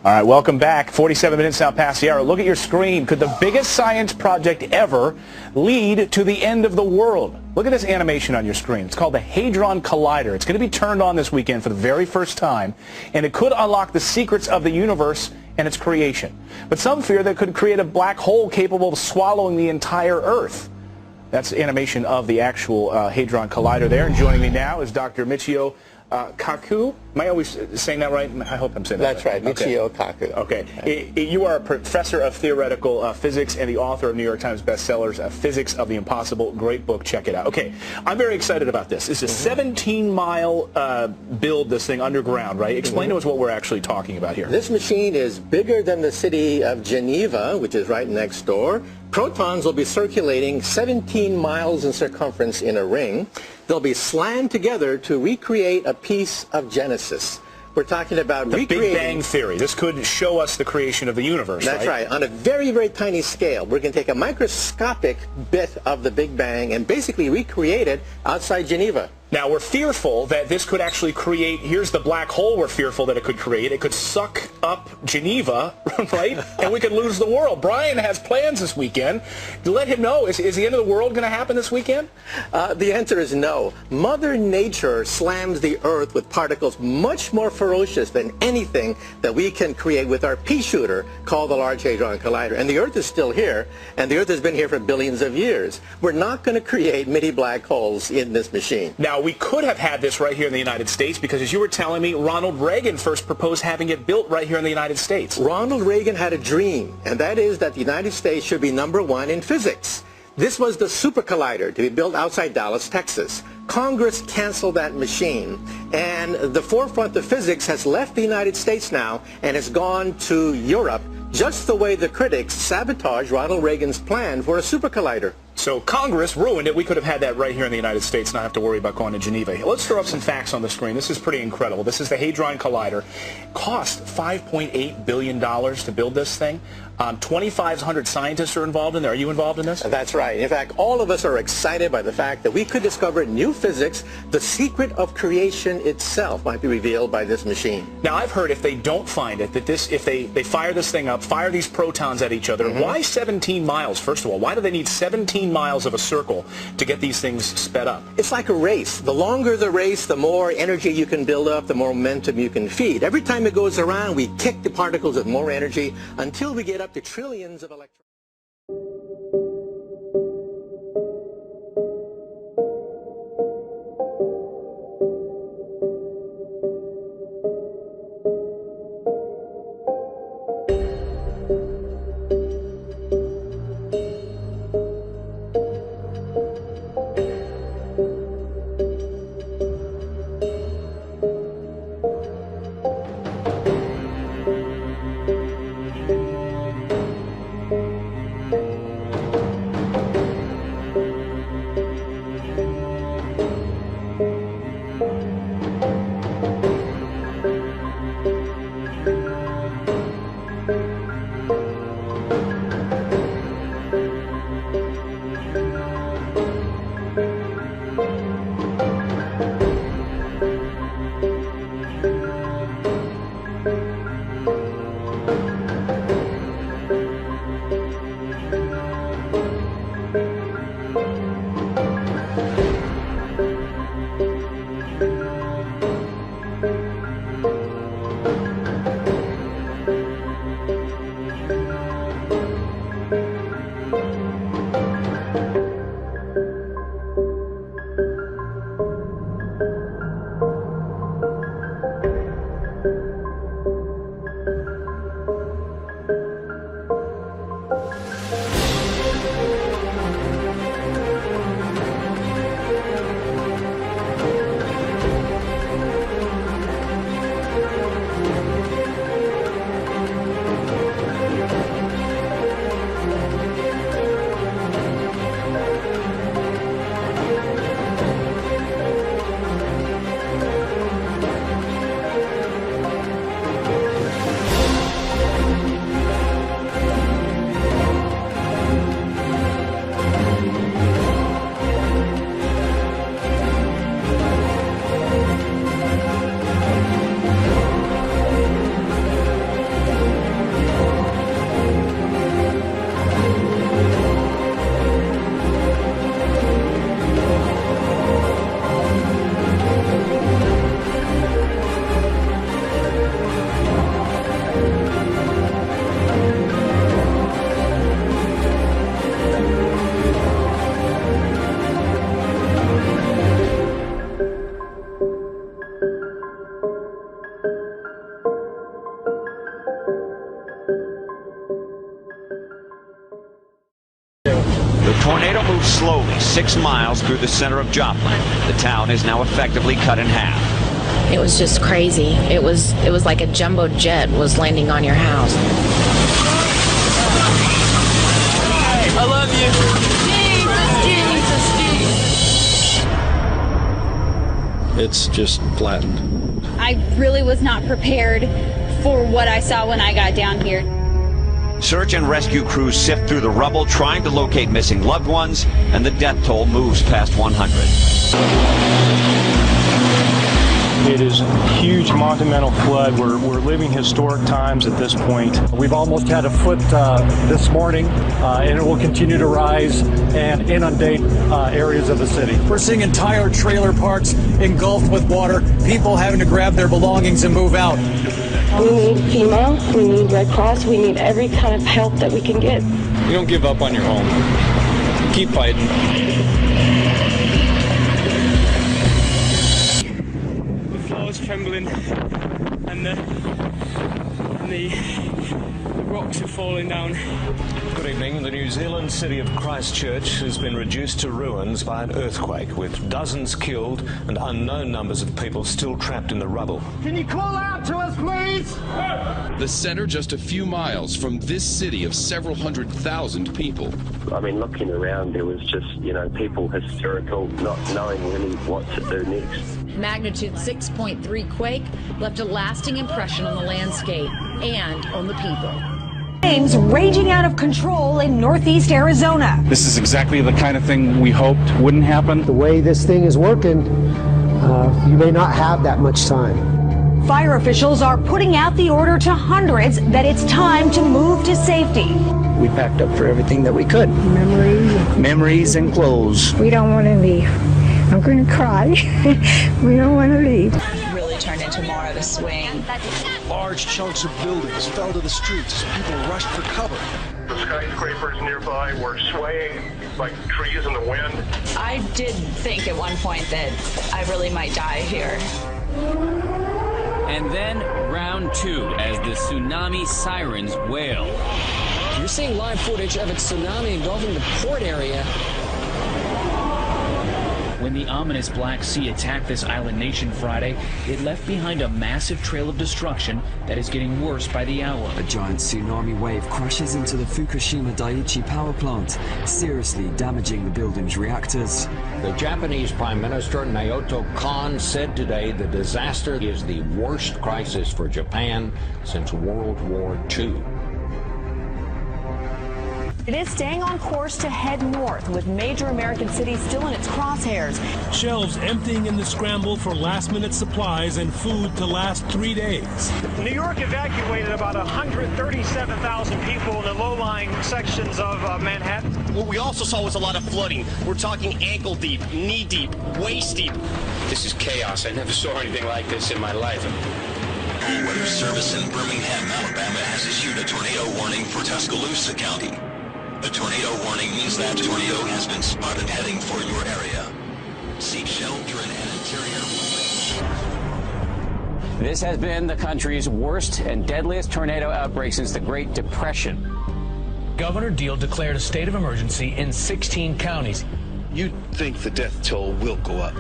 All right, welcome back. 47 minutes now past the hour. Look at your screen. Could the biggest science project ever lead to the end of the world? Look at this animation on your screen. It's called the Hadron Collider. It's going to be turned on this weekend for the very first time, and it could unlock the secrets of the universe and its creation. But some fear that it could create a black hole capable of swallowing the entire Earth. That's animation of the actual Hadron Collider there. And joining me now is Dr. Michio Kaku. Am I always saying that right? I hope I'm saying that That's right, Michio Kaku. Okay. You are a professor of theoretical physics and the author of New York Times bestsellers, Physics of the Impossible. Great book. Check it out. Okay. I'm very excited about this. It's a 17-mile build, this thing underground, right? Explain to us what we're actually talking about here. This machine is bigger than the city of Geneva, which is right next door. Protons will be circulating 17 miles in circumference in a ring. They'll be slammed together to recreate a piece of Genesis. We're talking about the Big Bang Theory. This could show us the creation of the universe, That's right. On a very, very tiny scale. We're going to take a microscopic bit of the Big Bang and basically recreate it outside Geneva. Now, we're fearful that this could actually create, here's the black hole we're fearful that it could create. It could suck up Geneva, right? And we could lose the world. Brian has plans this weekend. Let him know, is the end of the world going to happen this weekend? The answer is no. Mother Nature slams the Earth with particles much more ferocious than anything that we can create with our pea shooter called the Large Hadron Collider. And the Earth is still here, and the Earth has been here for billions of years. We're not going to create mini black holes in this machine. Now, we could have had this right here in the United States because, as you were telling me, Ronald Reagan first proposed having it built right here in the United States. Ronald Reagan had a dream, and that is that the United States should be #1 in physics. This was the super collider to be built outside Dallas, Texas. Congress canceled that machine, and the forefront of physics has left the United States now and has gone to Europe, just the way the critics sabotaged Ronald Reagan's plan for a super collider. So Congress ruined it. We could have had that right here in the United States, not have to worry about going to Geneva. Let's throw up some facts on the screen. This is pretty incredible. This is the Hadron Collider. Cost $5.8 billion to build this thing. 2,500 scientists are involved in there. Are you involved in this? That's right. In fact, all of us are excited by the fact that we could discover new physics. The secret of creation itself might be revealed by this machine. Now, I've heard if they don't find it, that if they fire this thing up, fire these protons at each other, why 17 miles, first of all? Why do they need 17 miles of a circle to get these things sped up? It's like a race. The longer the race, the more energy you can build up, the more momentum you can feed. Every time it goes around, we kick the particles with more energy until we get up to trillions of electrons. The tornado moved slowly 6 miles through the center of Joplin. The town is now effectively cut in half. It was just crazy. It was like a jumbo jet was landing on your house. I love you. It's just flattened. I really was not prepared for what I saw when I got down here. Search and rescue crews sift through the rubble trying to locate missing loved ones, and the death toll moves past 100. It is a huge monumental flood. We're living historic times at this point. We've almost had a foot this morning, and it will continue to rise and inundate areas of the city. We're seeing entire trailer parks engulfed with water, people having to grab their belongings and move out. We need FEMA, we need Red Cross, we need every kind of help that we can get. You don't give up on your home. Keep fighting. Trembling and the rocks are falling down. Good evening. The New Zealand city of Christchurch has been reduced to ruins by an earthquake, with dozens killed and unknown numbers of people still trapped in the rubble. Can you call out to us, please? The center just a few miles from this city of several 100,000 people. I mean, looking around, there was just, people hysterical, not knowing really what to do next. Magnitude 6.3 quake left a lasting impression on the landscape and on the people. Flames raging out of control in northeast Arizona. This is exactly the kind of thing we hoped wouldn't happen. The way this thing is working, you may not have that much time. Fire officials are putting out the order to hundreds that it's time to move to safety. We packed up for everything that we could. Memories and clothes. We don't want to leave. I'm going to cry. We don't want to leave. Really turned into more of a swing. Large chunks of buildings fell to the streets as people rushed for cover. The skyscrapers nearby were swaying like trees in the wind. I did think at one point that I really might die here. And then round two as the tsunami sirens wail. You're seeing live footage of a tsunami engulfing the port area. When the ominous Black Sea attacked this island nation Friday, it left behind a massive trail of destruction that is getting worse by the hour. A giant tsunami wave crashes into the Fukushima Daiichi power plant, seriously damaging the building's reactors. The Japanese Prime Minister Naoto Kan said today the disaster is the worst crisis for Japan since World War II. It is staying on course to head north, with major American cities still in its crosshairs. Shelves emptying in the scramble for last-minute supplies and food to last 3 days. New York evacuated about 137,000 people in the low-lying sections of Manhattan. What we also saw was a lot of flooding. We're talking ankle-deep, knee-deep, waist-deep. This is chaos. I never saw anything like this in my life. Weather Service in Birmingham, Alabama has issued a tornado warning for Tuscaloosa County. The tornado warning means that tornado has been spotted heading for your area. Seek shelter in an interior. This has been the country's worst and deadliest tornado outbreak since the Great Depression. Governor Deal declared a state of emergency in 16 counties. You think the death toll will go up?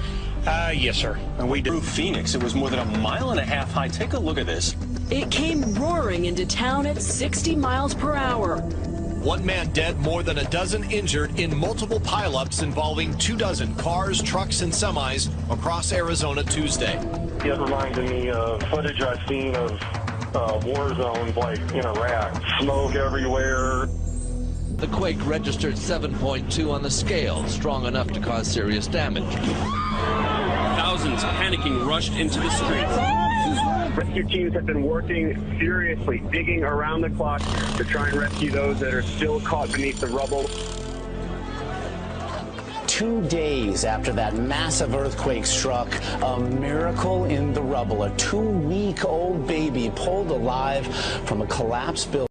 Yes, sir. And we drove Phoenix. It was more than 1.5 miles high. Take a look at this. It came roaring into town at 60 miles per hour. 1 man dead, more than a dozen injured in multiple pileups involving 24 cars, trucks, and semis across Arizona Tuesday. It reminded me of footage I've seen of war zones like in Iraq. Smoke everywhere. The quake registered 7.2 on the scale, strong enough to cause serious damage. Thousands panicking rushed into the streets. Rescue teams have been working furiously, digging around the clock to try and rescue those that are still caught beneath the rubble. 2 days after that massive earthquake struck, a miracle in the rubble. A 2-week-old baby pulled alive from a collapsed building.